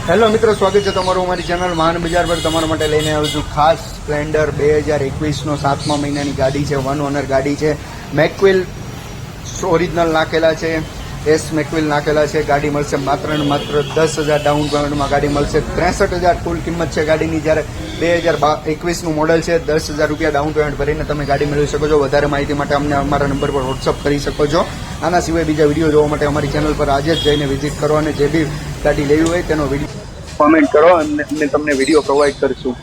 Hello મિત્રો, સ્વાગત છે તમારું અમારી ચેનલ વાહન બજાર પર. તમારા માટે લઈને આવ્યો છું ખાસ સ્પ્લેન્ડર 2021નો 7મા મહિનાની ગાડી છે. વન ઓનર ગાડી છે. મેકવિલ ઓરિજિનલ નાખેલા છે, એસ મેકવિલ નાખેલા છે. ગાડી મળશે માત્ર ને માત્ર 10,000 ડાઉન પેમેન્ટમાં ગાડી મળશે. 63,000 ફૂલ કિંમત છે ગાડીની. જ્યારે 2021નું મોડલ છે. 10,000 રૂપિયા ડાઉન પેમેન્ટ ભરીને તમે ગાડી મેળવી શકો છો. વધારે માહિતી માટે અમને અમારા નંબર પર વોટ્સઅપ કરી શકો છો. આના સિવાય બીજા વિડીયો જોવા માટે અમારી ચેનલ પર આજે જ જઈને વિઝિટ કરો અને જે બી ગાડી લેવી હોય તેનો વિડીયો કોમેન્ટ કરો અને અમે તમને વિડીયો પ્રોવાઈડ કરીશું.